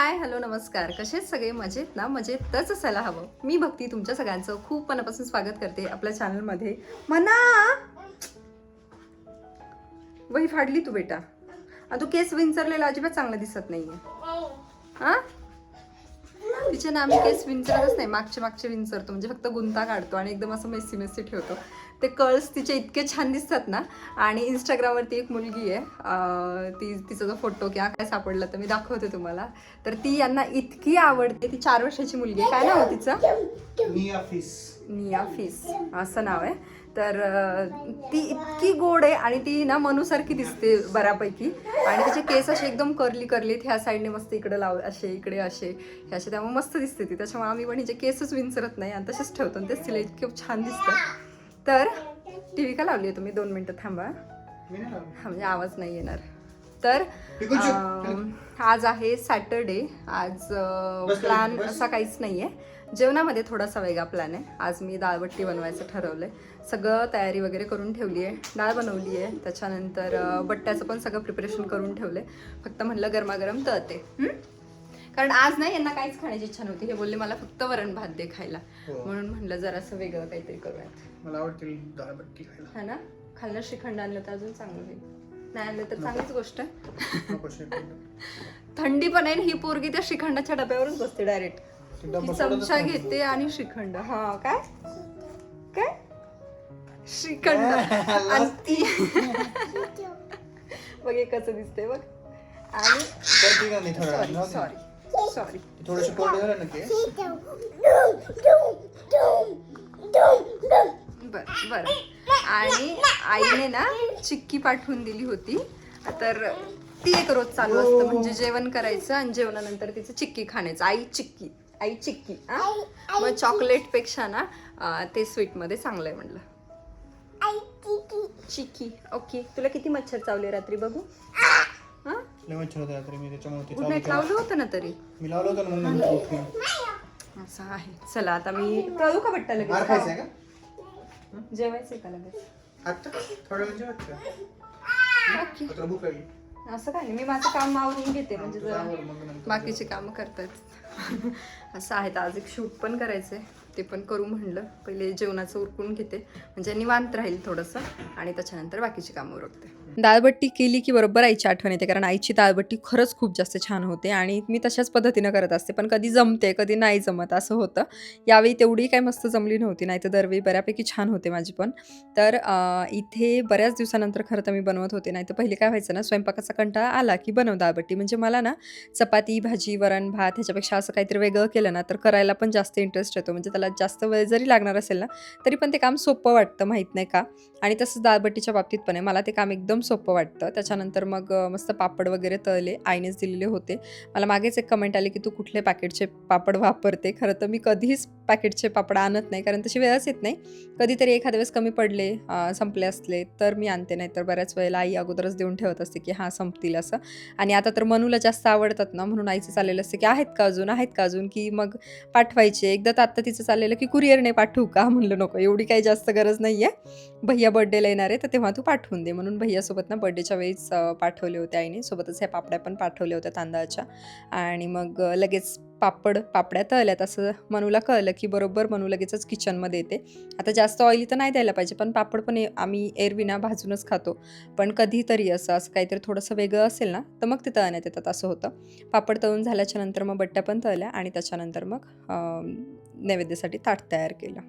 Hi hello नमस्कार. कसेच सगळे मजेत ना? मजेतच असायला हवं. मी भक्ती तुमच्या सगळ्यांचं खूप मनापासून स्वागत करते आपल्या चॅनलमध्ये. म्हणा वही फाडली तू बेटा. तू केस विंचरलेला अजिबात चांगला दिसत नाहीये. हा तिचे ना आम्ही केस विंचरतच नाही, मागचे विंचरतो, म्हणजे फक्त गुंता काढतो आणि एकदम असं मेसी मेसी ठेवतो. ते कर्ल्स तिचे इतके छान दिसतात ना. आणि इंस्टाग्रामवरती एक मुलगी आहे, तिचा जो फोटो किंवा काय सापडला तर मी दाखवते तुम्हाला. तर ती यांना इतकी आवडते. ती 4 वर्षाची मुलगी आहे. काय नाव आहे तिचं? निया फिस असं नाव आहे. तर ती इतकी गोड आहे आणि ती ना मनूसारखी दिसते बऱ्यापैकी. आणि तिचे केस असे एकदम कर्ली कर्लीत, ह्या साईडने मस्त इकडे असे, इकडे असे, हे असे, त्यामुळे मस्त दिसते ती. त्याच्यामुळे आम्ही पण हिचे केसच विंचरत नाही आणि तसेच ठेवतो. तेच तिला इतके छान दिसतं. तर टीव्ही का लावली आहे तुम्ही? 2 मिनिटं थांबा. हा म्हणजे आवाज नाही येणार. तर आज आहे सॅटरडे. आज प्लॅन असा काहीच नाही आहे. जेवणामध्ये थोडासा वेगळा प्लॅन आहे. आज मी दाळबट्टी बनवायचं ठरवलं आहे. सगळं तयारी वगैरे करून ठेवली आहे. डाळ बनवली आहे. त्याच्यानंतर बट्ट्याचं पण सगळं प्रिपरेशन करून ठेवलं आहे. फक्त म्हणलं गरमागरम तळते. कारण आज नाही यांना काहीच खाण्याची इच्छा नव्हती. हे बोलले मला फक्त वरण भात दे खायला. म्हणून म्हणलं जरासं वेगळं काहीतरी करूयात. मला आवडते दाळबट्टी खायला. हा ना. खाल्लं श्रीखंड आणलं तर अजून चांगलं होईल. नाही आणलं तर चांगलीच गोष्ट आहे. थंडी पण आहे. ही पोरगी त्या श्रीखंडाच्या डब्यावरच बसते डायरेक्ट. चमचा घेते आणि श्रीखंड. हा काय काय श्रीखंड आणि ती बघ कसं दिसते बघ. आणि सॉरी थोडंसं कोरडे झालं ना की बर. आणि आईने ना चिक्की पाठवून दिली होती. तर ती एक रोज चालू असतं, म्हणजे जेवण करायचं आणि जेवणानंतर तिचं चिक्की खाण्याचं. आई चिक्की. मग चॉकलेट पेक्षा ना ते स्वीट मध्ये चांगलं आहे म्हणलं. चिक्की. ओके. तुला किती मच्छर चावले रात्री बघू? मच्छर होते रात्री मी, त्याच्यामुळे गुड नाईट लावलं होतं ना तरी. मी लावलं होतं ना मग. असं आहे. चला आता मी तळू का बट्टा लगेच? खायचंय का? जेवायचंय का लगेच? आता थोडं वेळ जेवायचं. ओके. तुला भूक लागली? असं काय नाही, मी माझं काम आवरून घेते, म्हणजे जरा बाकीची कामं करतात. असं आहे. आज एक शूट पण करायचंय, ते पण करू म्हणलं. पहिले जेवणाचं उरकून घेते, म्हणजे निवांत राहील थोडंसं, आणि त्याच्यानंतर बाकीची कामं उरकते. दाळबट्टी केली की बरोबर आईची आठवण येते, कारण आईची दाळबट्टी खरंच खूप जास्त छान होते. आणि मी तशाच पद्धतीनं करत असते, पण कधी जमते कधी नाही जमत असं होतं. यावेळी तेवढी काही मस्त जमली नव्हती, नाही तर दरवेळी बऱ्यापैकी छान होते माझी पण. तर इथे बऱ्याच दिवसानंतर खरं तर मी बनवत होते. नाही तर पहिले काय व्हायचं ना, स्वयंपाकाचा कंटाळा आला की बनव दाळबट्टी. म्हणजे मला ना चपाती भाजी वरण भात ह्याच्यापेक्षा असं काहीतरी वेगळं केलं ना तर करायला पण जास्त इंटरेस्ट येतो. म्हणजे त्याला जास्त वेळ जरी लागणार असेल ना तरी पण ते काम सोपं वाटतं, माहीत नाही का. आणि तसंच दाळबट्टीच्या बाबतीत पण आहे, मला ते काम एकदम सोपं वाटतं. त्याच्यानंतर मग मस्त पापड वगैरे तळले, आईनेच दिलेले होते. मला मागेच एक कमेंट आली की तू कुठले पॅकेटचे पापड वापरते. खरं तर मी कधीच पॅकेटचे पापड आणत नाही, कारण तशी वेळच येत नाही. कधीतरी एखाद्या वेळेस कमी पडले, संपले असले तर मी आणते, नाही तर बऱ्याच वेळेला आई अगोदरच देऊन ठेवत असते की हां संपतील असं. आणि आता तर मनूला जास्त आवडतात ना, म्हणून आईचं चाललेलं असतं की आहेत का अजून, की मग पाठवायचे. एकदा तर आत्ता तिचं चाललेलं की कुरिअरने पाठवू का? म्हणलं नको, एवढी काही जास्त गरज नाही आहे. भैया बर्थडेला येणार आहे तर तेव्हा तू पाठवून दे. म्हणून भैयासोबत ना बर्थडेच्या वेळीच पाठवले होते आईने. सोबतच ह्या पापड्या पण पाठवल्या होत्या तांदळाच्या. आणि मग लगेच पापड्या तळल्यात असं मनूला कळलं की बरोबर मनू लगेचच किचनमध्ये येते. आता जास्त ऑइली तर नाही द्यायला पाहिजे, पण पापड पण आम्ही एरविना भाजूनच खातो. पण कधीतरी असं काहीतरी थोडंसं वेगळं असेल ना तर मग ते तळण्यात येतात, असं होतं. पापड तळून झाल्याच्या नंतर मग बट्ट्या पण तळल्या आणि त्याच्यानंतर मग नैवेद्यासाठी ताट तयार केलं.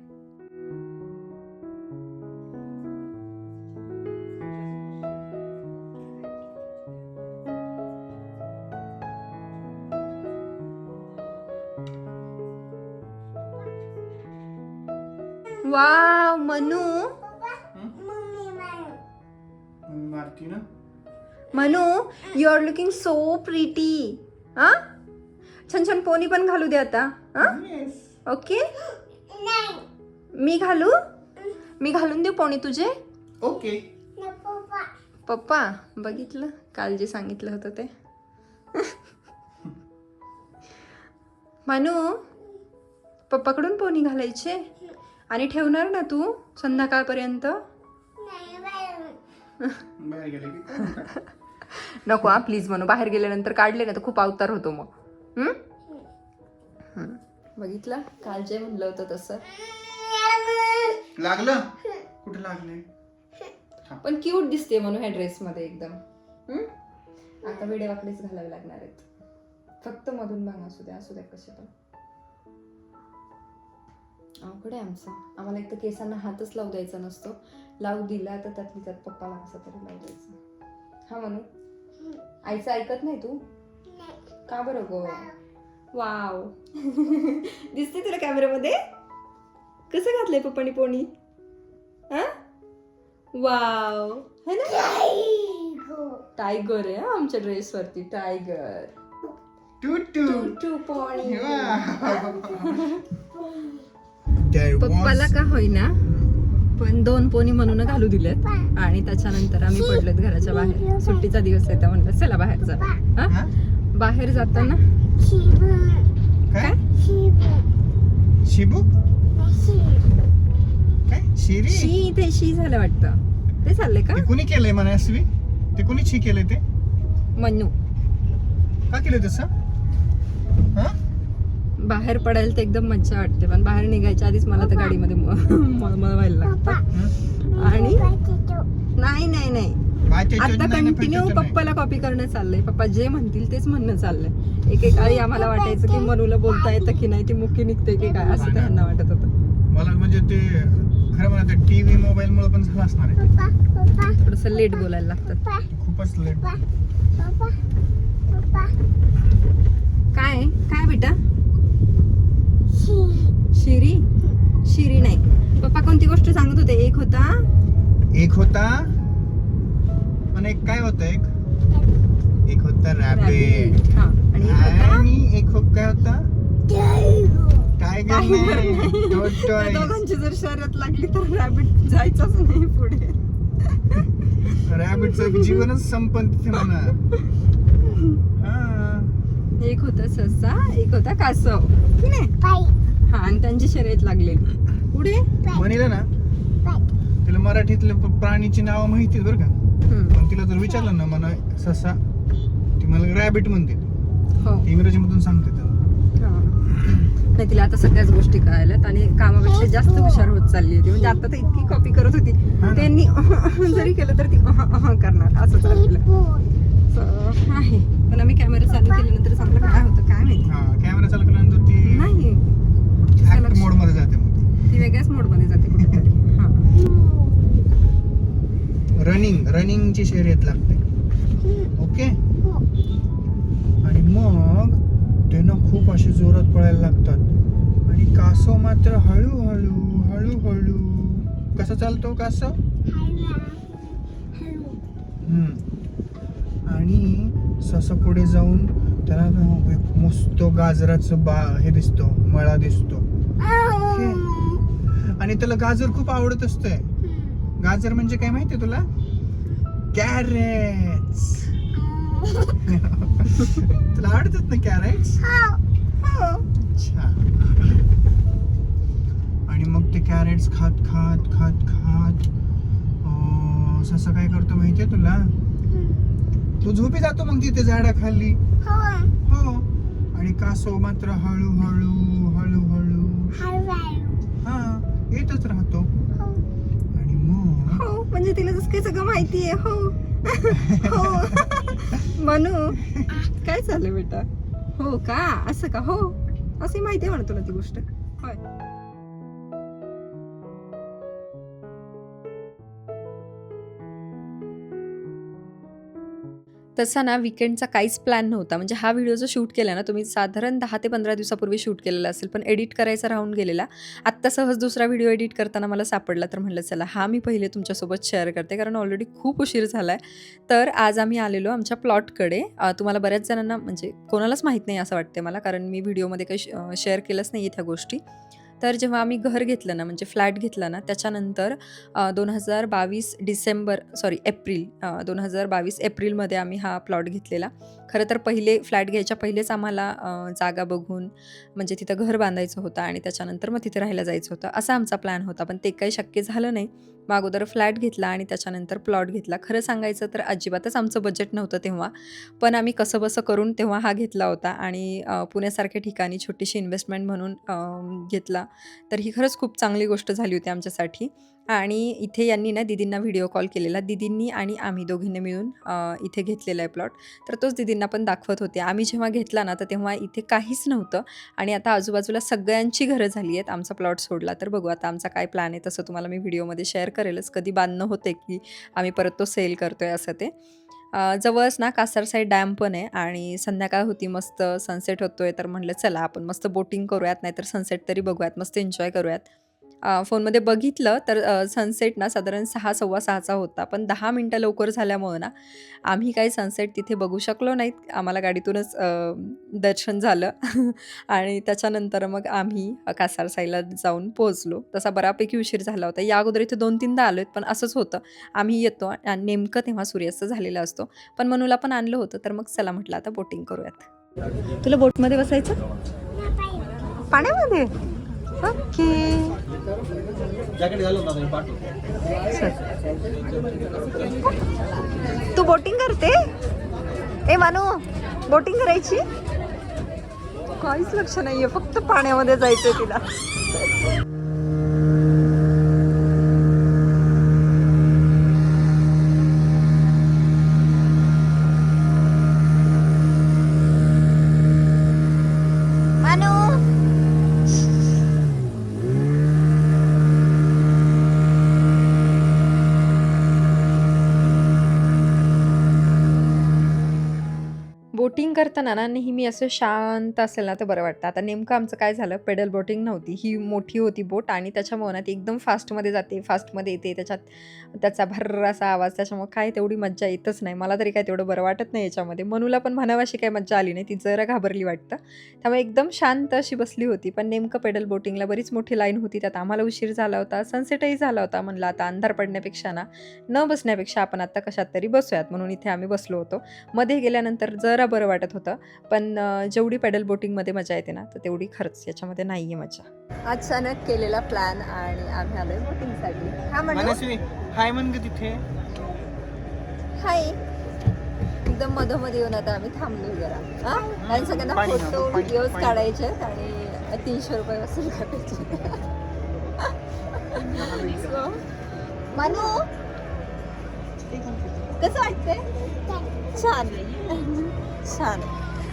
वाव मनू, मारती ना Manu you are looking so pretty. हा छान छान पोनी पण घालू दे आता. ओके. मी घालून देऊ पोनी तुझे? ओके. पप्पा बघितलं काल जे सांगितलं होतं ते. मनू पप्पाकडून पोनी घालायचे आणि ठेवणार ना तू संध्याकाळपर्यंत? नको हा प्लीज. म्हणू बाहेर गेल्यानंतर काढले ना तर खूप अवतार होतो मग. बघितलं काल जे म्हणलं होतं तसं. लागलं कुठे लागले? पण क्यूट दिसते म्हणून ह्या ड्रेस मध्ये एकदम. आता वेडे वाकडेच घालावे लागणार आहेत. फक्त मधून भांग असू द्या कसे पण. अवघड आहे आमचं. आम्हाला एक तर केसांना हातच लावू द्यायचा नसतो. लावू दिला तर त्यातली त्यात पप्पाला कसा तरी लावू द्यायचा. हा म्हणू आईचं ऐकत नाही तू? का बरं गो? वाव दिसते तुला कॅमेऱ्यामध्ये? कसं घातलंय पप्पानी पोणी? वाव है ना? टायगर आहे आमच्या ड्रेस वरती. टायगर टू पोणी. पप्पाला का होईना पण 2 पोनी म्हणून घालू दिलेत. आणि त्याच्यानंतर आम्ही पडलेत घराच्या बाहेर. सुट्टीचा दिवस आहे तर म्हणलं चला बाहेर जा. बाहेर जाताना काय शिबू काय शिरी शी ते शी झालं वाटतं. ते चाललंय का? ते कुणी केलंय म्हणा असवी? ते कुणी शी केलंय? ते मनू का केलं तसं? बाहेर पडायला तर एकदम मज्जा वाटते पण बाहेर निघायच्या आधीच मला तर गाडीमध्ये मळमळवायला लागतं. आणि नाही आता कंटिन्यू पप्पाला कॉपी करणं चाललंय. पप्पा जे म्हणतील तेच म्हणणं चाललंय. एकेकाळी आम्हाला वाटायचं की मनूला बोलता येतं की नाही, ती मुक्की निघते की काय असं त्यांना वाटत होतं. मला म्हणजे ते खरं म्हणा टीव्ही मोबाईल मुळे पण झालं असणार आहे. थोडस लेट बोलायला लागतं. खूपच लेट. काय काय बेटा? शिरी नाही. पप्पा कोणती गोष्ट सांगत होते? एक होता आणि एक काय होतं? एक होता रॅबिट. आणि एक काय होता? टायगर. दोघांची जर शर्यत लागली तर रॅबिट जायचंच नाही पुढे. रॅबिटचं जीवनच संपन्न तिथे म्हणा. एक होता ससा, एक होता कासव की नाही? हा, आणि त्यांची शर्यत लागलेली पुढे. म्हणलं ना तिला मराठीतले प्राणीची नावं माहिती बरं का. पण तिला जर विचारलं ना मला ससा, ती मला रॅबिट म्हणते. इंग्रजीमधून सांगते त्याला. नाही तिला आता सगळ्याच गोष्टी कळाल्यात आणि कामापेक्षा जास्त हुशार होत चालली होती. म्हणजे आता तर इतकी कॉपी करत होती. त्यांनी जरी केलं तर ती करणार असं चाललेलं आहे. पण आम्ही कॅमेरा चालू केल्यानंतर चांगलं काय होतं काय माहिती. कॅमेरा चालू केल्यानंतर ती नाही मोड मध्ये जाते. ती वेगळ्याच मोड मध्ये जाते कुठेतरी. रनिंगची शर्यत लागते. ओके. आणि मग ते ना खूप असे जोरात पळायला लागतात आणि कासव मात्र हळूहळू. कसा चालतो कासव? आणि ससा पुढे जाऊन त्याला मस्त गाजराचं हे दिसतो, मळा दिसतो. आणि त्याला गाजर खूप आवडत असतंय. गाजर म्हणजे काय माहितीये तुला? कॅरेट्स. तुला आवडतात ना कॅरेट्स? अच्छा. आणि मग ते कॅरेट्स खात ससा काय करतो माहितीये तुला? तो झोपी जातो मग तिथे झाडाखाली. हो. आणि कासव मात्र हळूहळू येतच राहतो. आणि मग म्हणजे तिला जसं काही सगळं माहितीये. म्हणू काय चाललंय बेटा? हो का? असं का? हो असं माहिती आहे म्हणा तुला ती गोष्ट. होय. तसा ना विकेंडचा काहीच प्लॅन नव्हता. म्हणजे हा व्हिडिओ जो शूट केला ना तुम्ही साधारण 10 ते 15 दिवसापूर्वी शूट केलेला असेल. पण एडिट करायचा राहून गेलेला. आत्ता सहज दुसरा व्हिडिओ एडिट करताना मला सापडला तर म्हटलं चला हा मी पहिले तुमच्यासोबत शेअर करते कारण ऑलरेडी खूप उशीर झाला आहे. तर आज आम्ही आलेलो आमच्या प्लॉटकडे. तुम्हाला बऱ्याच जणांना म्हणजे कोणालाच माहीत नाही असं वाटते मला कारण मी व्हिडिओमध्ये काही शेअर केलंच नाही त्या गोष्टी. तर जेव्हा आम्ही घर घेतलं ना म्हणजे फ्लॅट घेतला ना त्याच्यानंतर 2022 एप्रिलमध्ये आम्ही हा प्लॉट घेतलेला. खरं तर पहिले फ्लॅट घ्यायच्या पहिलेच आम्हाला जागा बघून म्हणजे तिथं घर बांधायचं होतं आणि त्याच्यानंतर मग तिथे राहायला जायचं होतं असा आमचा प्लॅन होता. पण ते काही शक्य झालं नाही. मग अगोदर फ्लॅट घेतला आणि त्याच्यानंतर प्लॉट घेतला. खरं सांगायचं तर अजिबातच आमचं बजेट नव्हतं तेव्हा, पण आम्ही कसंबसं करून तेव्हा हा घेतला होता आणि पुण्यासारख्या ठिकाणी छोटीशी इन्व्हेस्टमेंट म्हणून घेतला. तर ही खरंच खूप चांगली गोष्ट झाली होती आमच्यासाठी. आणि इथे यांनी ना दीदींना व्हिडिओ कॉल केलेला. दीदींनी आणि आम्ही दोघींनी मिळून इथे घेतलेला आहे प्लॉट. तर तोच दीदींना पण दाखवत होते. आम्ही जेव्हा घेतला ना तर तेव्हा इथे काहीच नव्हतं आणि आता आजूबाजूला सगळ्यांची घरं झाली आहेत आमचा प्लॉट सोडला. तर बघू आता आमचा काय प्लॅन आहे, तसं तुम्हाला मी व्हिडिओमध्ये शेअर करेलच. कधी बांधणं होते की आम्ही परत तो सेल करतोय असं ते. जवळच ना कासार साईड डॅम पण आहे आणि संध्याकाळ होती, मस्त सनसेट होतोय. तर म्हटलं चला आपण मस्त बोटिंग करूयात, नाहीतर सनसेट तरी बघूयात, मस्त एन्जॉय करूयात. फोनमध्ये बघितलं तर सनसेट ना साधारण 6, सव्वा 6चा होता. पण 10 मिनटं लवकर झाल्यामुळं ना आम्ही काही सनसेट तिथे बघू शकलो नाहीत. आम्हाला गाडीतूनच दर्शन झालं आणि त्याच्यानंतर मग आम्ही कासार साईडला जाऊन पोहोचलो. तसा बऱ्यापैकी उशीर झाला होता. या अगोदर इथे 2-3दा आलोय, पण असंच होतं. आम्ही येतो आणि नेमकं तेव्हा सूर्यास्त झालेला असतो. पण मनूला पण आणलं होतं, तर मग चला म्हटलं आता बोटिंग करूयात. तुला बोटमध्ये बसायचं? पाण्यामध्ये? ओके. तू बोटिंग करते? ए मानू, बोटिंग करायची? काहीच लक्ष नाहीये, फक्त पाण्यामध्ये जायचंय तिला. बोटिंग करताना ना नेहमी असं शांत असेल ना तर बरं वाटतं. आता नेमकं आमचं काय झालं, पेडल बोटिंग नव्हती, ही मोठी होती बोट आणि त्याच्यामुळे ना ती एकदम फास्टमध्ये जाते, फास्टमध्ये येते. त्याचा भर्र असा आवाज, त्याच्यामुळे काय तेवढी मज्जा येतच नाही. मला तरी काय तेवढं बरं वाटत नाही याच्यामध्ये. मनूला पण म्हणावाशी काही मज्जा आली नाही, ती जरा घाबरली वाटतं. त्यामुळे एकदम शांत अशी बसली होती. पण नेमकं पेडल बोटिंगला बरीच मोठी लाईन होती, त्यात आम्हाला उशीर झाला होता, सनसेटही झाला होता. म्हणलं आता अंधार पडण्यापेक्षा ना न बसण्यापेक्षा आपण आत्ता कशात तरी बसूयात, म्हणून इथे आम्ही बसलो होतो. मध्ये गेल्यानंतर जरा बरं वाटत होतं, पण जेवढी पेडल बोटिंगमध्ये मजा येते ना तर तेवढी खरंच याच्यामध्ये नाही आहे मजा. अचानक केलेला प्लॅन आणि आम्ही आलोय बोटिंगसाठी. हा मनस्वी, हाय म्हण ग तिथे. हाय. एकदम मधोमध्ये येऊन आता आम्ही थांबलो जरा. आणि सगळ्यांना पाणी, फोटो पाणी, व्हिडिओज पाणी. काढायचे आणि 300 रुपये वसूल करायचे. मानू कसं वाटतंय? छान छान.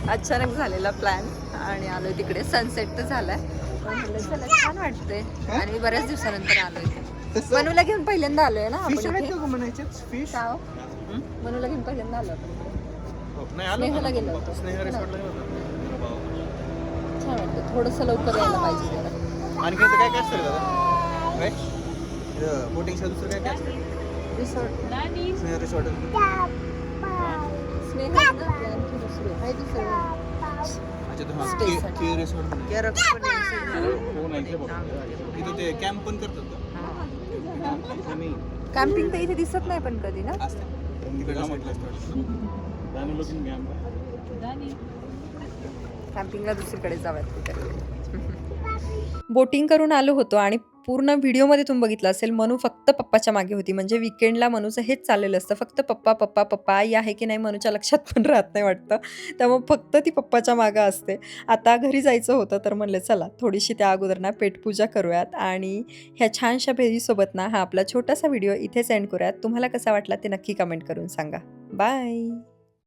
अचानक झालेला प्लॅन आणि आलोय तिकडे. सनसेट तर झालाय, पण म्हटलं चला छान वाटतंय आणि मी बऱ्याच दिवसानंतर आलोय. मनूला घेऊन पहिल्यांदा आलोय ना आपण इथे. फिश मनूला घेऊन पहिल्यांदा आलो आपण. स्नेहाला गेलो होतो. छान वाटतं, थोडंसं लवकर यायला पाहिजे जरा. आणखी काय काय असतं दादा? काय बोटिंग दुसरं काय काय असतं? रिसॉर्ट रिसॉर्ट कॅम्प पण करतात. कॅम्पिंग तर इथे दिसत नाही पण कधी ना. कॅम्पिंगला दुसरीकडे जाऊयात कुठे. बोटिंग करून आलो होतो आणि पूर्ण व्हिडिओमध्ये तुम्ही बघितलं असेल, मनू फक्त पप्पाच्या मागे होती. म्हणजे विकेंडला मनूचं हेच चाललेलं असतं, फक्त पप्पा पप्पा पप्पा. आई आहे की नाही मनूच्या लक्षात पण राहत नाही वाटतं, त्यामुळे फक्त ती पप्पाच्या मागं असते. आता घरी जायचं होतं तर म्हणलं चला थोडीशी त्या अगोदर ना पेटपूजा करूयात आणि ह्या छानशा भेजीसोबत ना हा आपला छोटासा व्हिडिओ इथेच एंड करूयात. तुम्हाला कसा वाटला ते नक्की कमेंट करून सांगा. बाय.